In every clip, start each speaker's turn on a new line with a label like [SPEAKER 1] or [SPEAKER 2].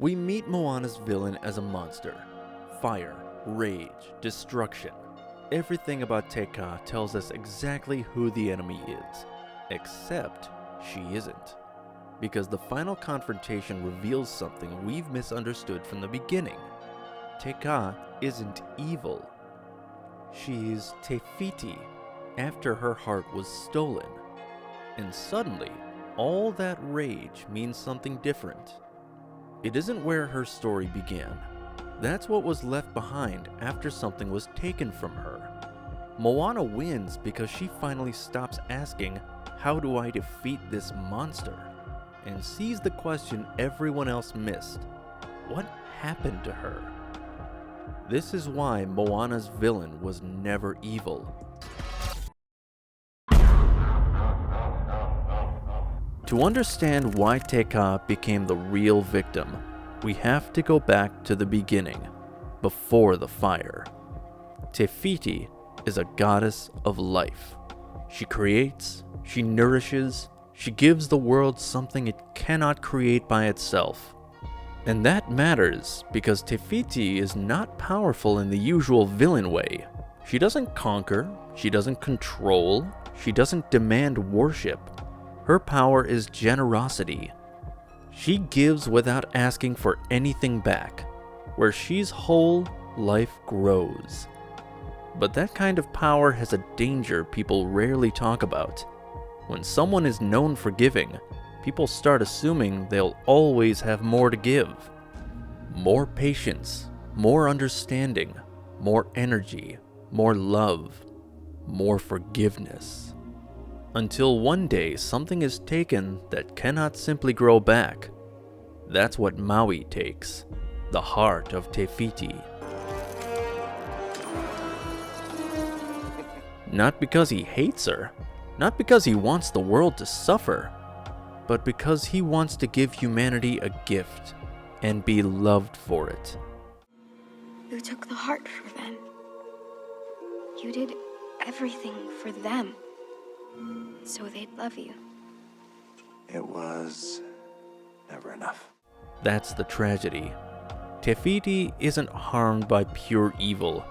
[SPEAKER 1] We meet Moana's villain as a monster. Fire, rage, destruction. Everything about Teka tells us exactly who the enemy is. Except she isn't. Because the final confrontation reveals something we've misunderstood from the beginning. Teka isn't evil. She's Fiti after her heart was stolen. And suddenly, all that rage means something different. It isn't where her story began. That's what was left behind after something was taken from her. Moana wins because she finally stops asking, "How do I defeat this monster?" and sees the question everyone else missed. What happened to her? This is why Moana's villain was never evil. To understand why Teka became the real victim, we have to go back to the beginning, before the fire. Fiti is a goddess of life. She creates, she nourishes, she gives the world something it cannot create by itself. And that matters because Fiti is not powerful in the usual villain way. She doesn't conquer, she doesn't control, she doesn't demand worship. Her power is generosity. She gives without asking for anything back. Where she's whole, life grows. But that kind of power has a danger people rarely talk about. When someone is known for giving, people start assuming they'll always have more to give. More patience, more understanding, more energy, more love, more forgiveness. Until one day something is taken that cannot simply grow back. That's what Maui takes, the heart of Fiti. Not because he hates her, not because he wants the world to suffer, but because he wants to give humanity a gift and be loved for it.
[SPEAKER 2] You took the heart for them. You did everything for them, so they'd love you.
[SPEAKER 3] It was never enough.
[SPEAKER 1] That's the tragedy. Fiti isn't harmed by pure evil.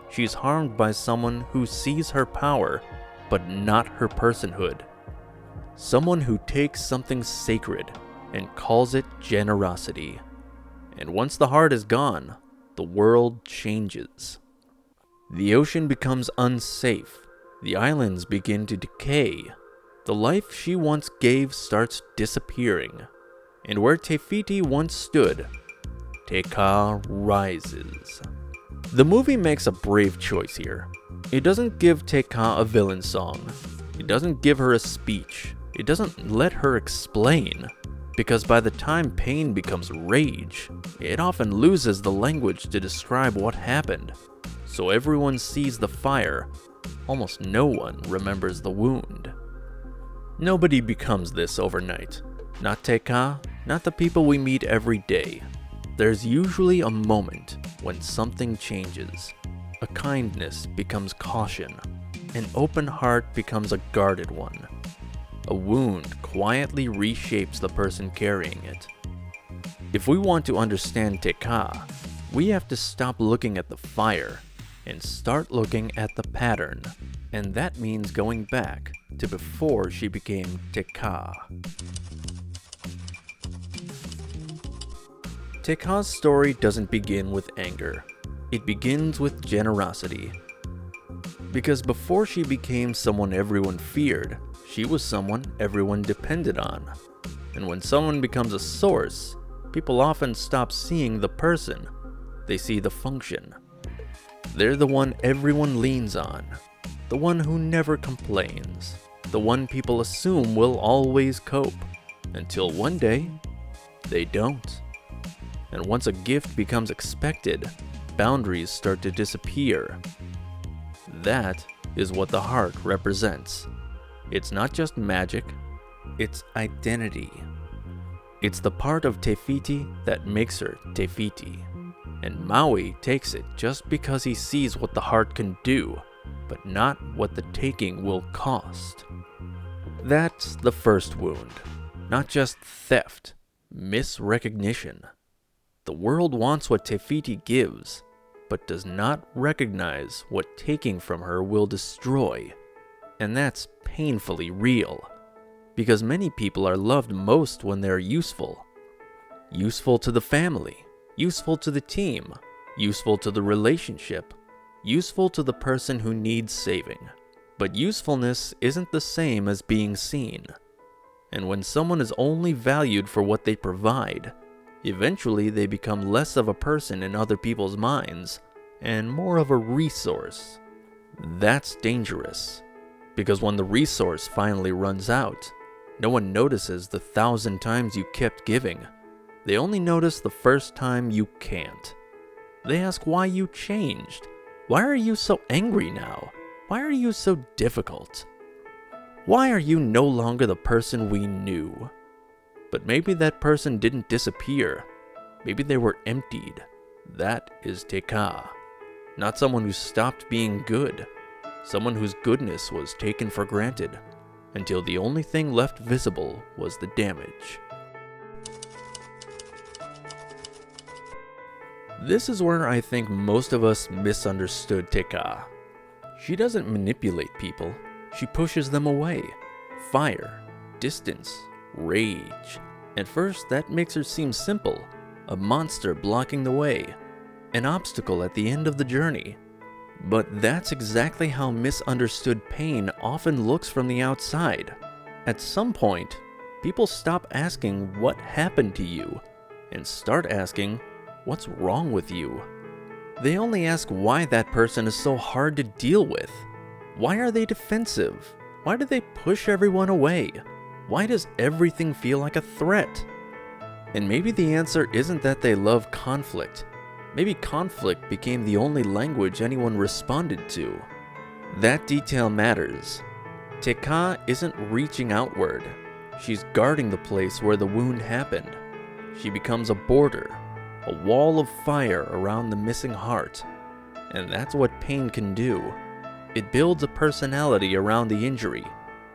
[SPEAKER 1] She's harmed by someone who sees her power, but not her personhood. Someone who takes something sacred and calls it generosity. And once the heart is gone, the world changes. The ocean becomes unsafe. The islands begin to decay. The life she once gave starts disappearing. And where Fiti once stood, Teka rises. The movie makes a brave choice here. It doesn't give Teka a villain song. It doesn't give her a speech. It doesn't let her explain. Because by the time pain becomes rage, it often loses the language to describe what happened. So everyone sees the fire. Almost no one remembers the wound. Nobody becomes this overnight. Not Teka, not the people we meet every day. There's usually a moment when something changes. A kindness becomes caution. An open heart becomes a guarded one. A wound quietly reshapes the person carrying it. If we want to understand Teka, we have to stop looking at the fire and start looking at the pattern. And that means going back to before she became Teka. Teka's story doesn't begin with anger. It begins with generosity. Because before she became someone everyone feared, she was someone everyone depended on. And when someone becomes a source, people often stop seeing the person. They see the function. They're the one everyone leans on. The one who never complains. The one people assume will always cope. Until one day, they don't. And once a gift becomes expected, boundaries start to disappear. That is what the heart represents. It's not just magic, it's identity. It's the part of Fiti that makes her Fiti. And Maui takes it just because he sees what the heart can do, but not what the taking will cost. That's the first wound. Not just theft, misrecognition. The world wants what Te Fiti gives, but does not recognize what taking from her will destroy. And that's painfully real, because many people are loved most when they're useful. Useful to the family, useful to the team, useful to the relationship, useful to the person who needs saving. But usefulness isn't the same as being seen. And when someone is only valued for what they provide, eventually they become less of a person in other people's minds and more of a resource. That's dangerous, because when the resource finally runs out, no one notices the 1,000 times you kept giving. They only notice the first time you can't. They ask why you changed. Why are you so angry now? Why are you so difficult? Why are you no longer the person we knew? But maybe that person didn't disappear. Maybe they were emptied. That is Teka. Not someone who stopped being good. Someone whose goodness was taken for granted, until the only thing left visible was the damage. This is where I think most of us misunderstood Teka. She doesn't manipulate people, she pushes them away. Fire, distance, rage. At first, that makes her seem simple, a monster blocking the way, an obstacle at the end of the journey. But that's exactly how misunderstood pain often looks from the outside. At some point, people stop asking what happened to you and start asking, what's wrong with you? They only ask why that person is so hard to deal with. Why are they defensive? Why do they push everyone away? Why does everything feel like a threat? And maybe the answer isn't that they love conflict. Maybe conflict became the only language anyone responded to. That detail matters. Teka isn't reaching outward. She's guarding the place where the wound happened. She becomes a border, a wall of fire around the missing heart. And that's what pain can do. It builds a personality around the injury,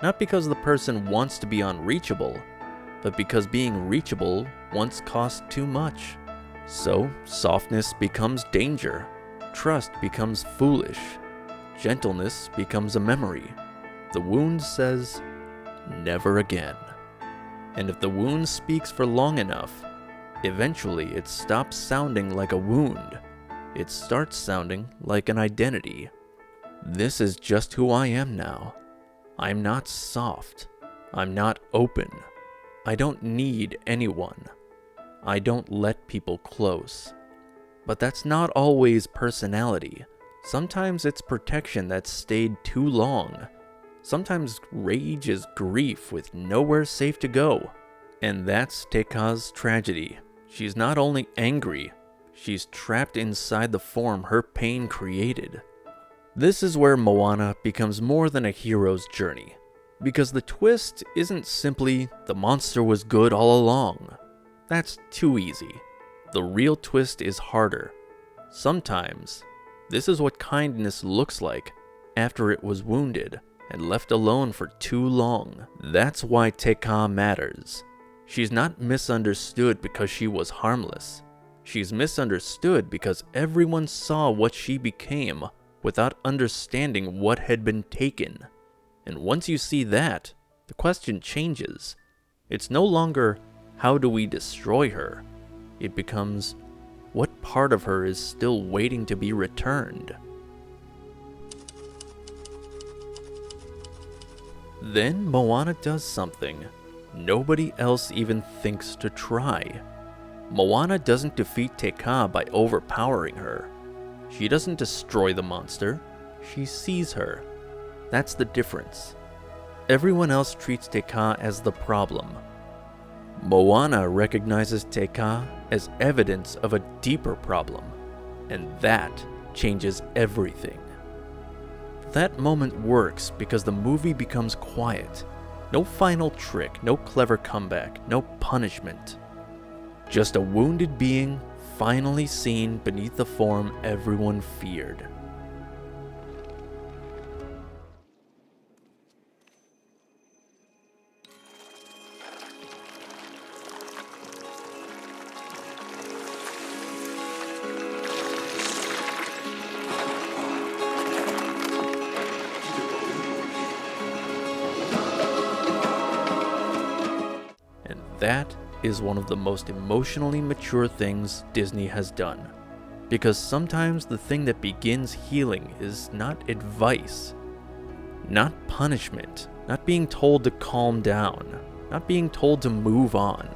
[SPEAKER 1] not because the person wants to be unreachable, but because being reachable once cost too much. So, softness becomes danger, trust becomes foolish, gentleness becomes a memory. The wound says, never again. And if the wound speaks for long enough, eventually it stops sounding like a wound. It starts sounding like an identity. This is just who I am now. I'm not soft. I'm not open. I don't need anyone. I don't let people close. But that's not always personality. Sometimes it's protection that's stayed too long. Sometimes rage is grief with nowhere safe to go. And that's Teka's tragedy. She's not only angry, she's trapped inside the form her pain created. This is where Moana becomes more than a hero's journey, because the twist isn't simply the monster was good all along. That's too easy. The real twist is harder. Sometimes, this is what kindness looks like after it was wounded and left alone for too long. That's why Teka matters. She's not misunderstood because she was harmless. She's misunderstood because everyone saw what she became without understanding what had been taken. And once you see that, the question changes. It's no longer, how do we destroy her? It becomes, what part of her is still waiting to be returned? Then Moana does something nobody else even thinks to try. Moana doesn't defeat Teka by overpowering her. She doesn't destroy the monster, she sees her. That's the difference. Everyone else treats Teka as the problem. Moana recognizes Teka as evidence of a deeper problem, and that changes everything. That moment works because the movie becomes quiet. No final trick, no clever comeback, no punishment. Just a wounded being finally seen beneath the form everyone feared. that is one of the most emotionally mature things Disney has done. Because sometimes the thing that begins healing is not advice, not punishment, not being told to calm down, not being told to move on.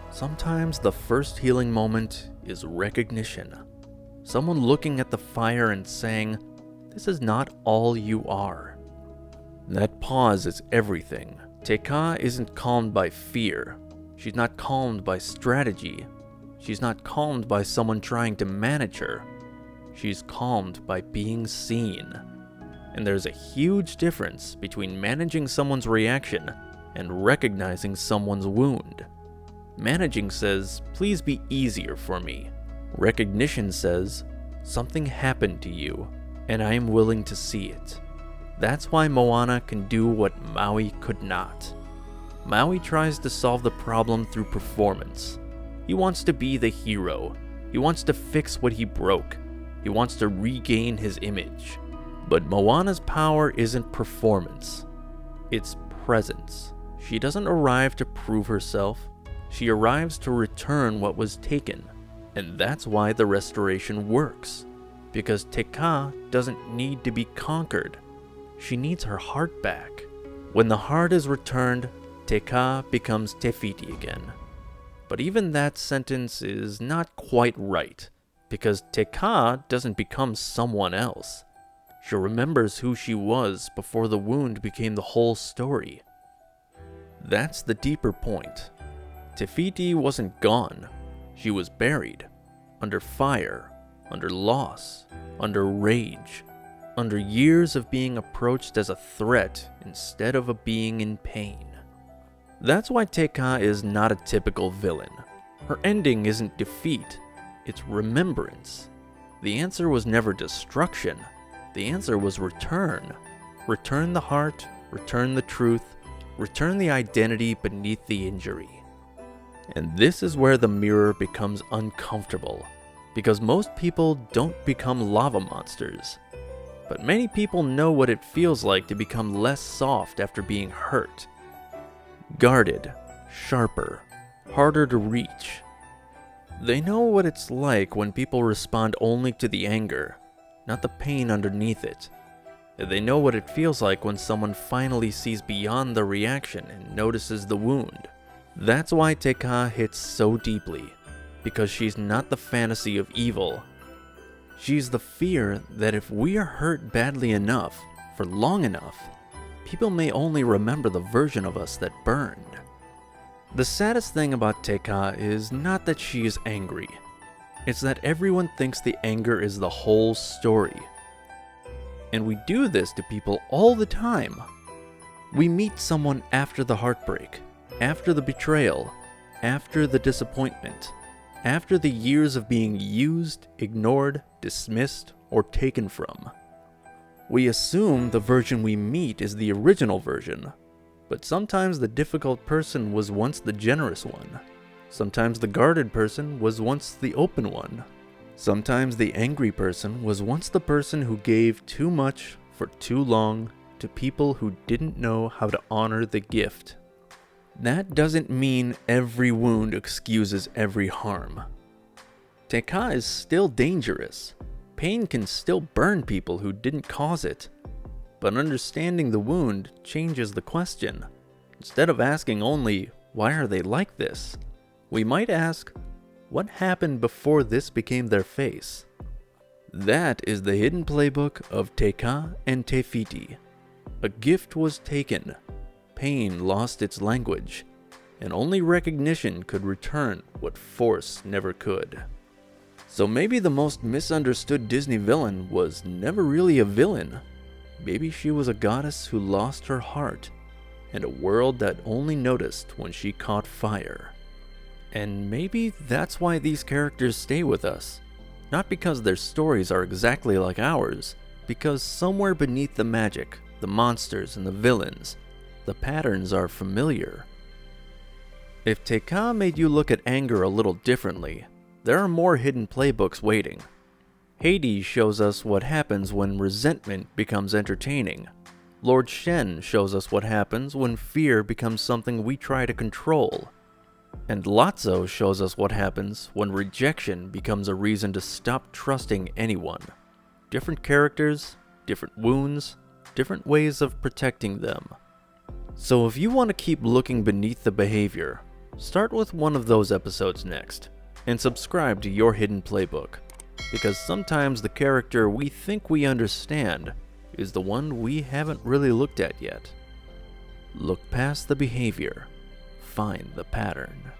[SPEAKER 1] Sometimes the first healing moment is recognition. Someone looking at the fire and saying, "This is not all you are." That pause is everything. Teka isn't calmed by fear. She's not calmed by strategy. She's not calmed by someone trying to manage her. She's calmed by being seen. And there's a huge difference between managing someone's reaction and recognizing someone's wound. Managing says, "Please be easier for me." Recognition says, "Something happened to you, and I am willing to see it." That's why Moana can do what Maui could not. Maui tries to solve the problem through performance. He wants to be the hero. He wants to fix what he broke. He wants to regain his image. But Moana's power isn't performance. It's presence. She doesn't arrive to prove herself. She arrives to return what was taken. And that's why the restoration works. Because Teka doesn't need to be conquered. She needs her heart back. When the heart is returned, Teka becomes Te Fiti again. But even that sentence is not quite right, because Teka doesn't become someone else. She remembers who she was before the wound became the whole story. That's the deeper point. Te Fiti wasn't gone. She was buried. Under fire, under loss, under rage, under years of being approached as a threat instead of a being in pain. That's why Teka is not a typical villain. Her ending isn't defeat, it's remembrance. The answer was never destruction. The answer was return. Return the heart, return the truth, return the identity beneath the injury. And this is where the mirror becomes uncomfortable, because most people don't become lava monsters. But many people know what it feels like to become less soft after being hurt. Guarded, sharper, harder to reach. They know what it's like when people respond only to the anger, not the pain underneath it. They know what it feels like when someone finally sees beyond the reaction and notices the wound. That's why Teka hits so deeply, because she's not the fantasy of evil. She's the fear that if we are hurt badly enough, for long enough, people may only remember the version of us that burned. The saddest thing about Teka is not that she is angry. It's that everyone thinks the anger is the whole story. And we do this to people all the time. We meet someone after the heartbreak, after the betrayal, after the disappointment, after the years of being used, ignored, dismissed, or taken from. We assume the version we meet is the original version, but sometimes the difficult person was once the generous one. Sometimes the guarded person was once the open one. Sometimes the angry person was once the person who gave too much for too long to people who didn't know how to honor the gift. That doesn't mean every wound excuses every harm. Teka is still dangerous. Pain can still burn people who didn't cause it. But understanding the wound changes the question. Instead of asking only, "Why are they like this?" we might ask, "What happened before this became their face?" That is the hidden playbook of Teka and Te Fiti. A gift was taken. Pain lost its language, and only recognition could return what force never could. So maybe the most misunderstood Disney villain was never really a villain. Maybe she was a goddess who lost her heart, and a world that only noticed when she caught fire. And maybe that's why these characters stay with us. Not because their stories are exactly like ours, because somewhere beneath the magic, the monsters and the villains, the patterns are familiar. If Teka made you look at anger a little differently, there are more hidden playbooks waiting. Hades shows us what happens when resentment becomes entertaining. Lord Shen shows us what happens when fear becomes something we try to control. And Lotso shows us what happens when rejection becomes a reason to stop trusting anyone. Different characters, different wounds, different ways of protecting them. So if you want to keep looking beneath the behavior, start with one of those episodes next, and subscribe to Your Hidden Playbook, because sometimes the character we think we understand is the one we haven't really looked at yet. Look past the behavior, find the pattern.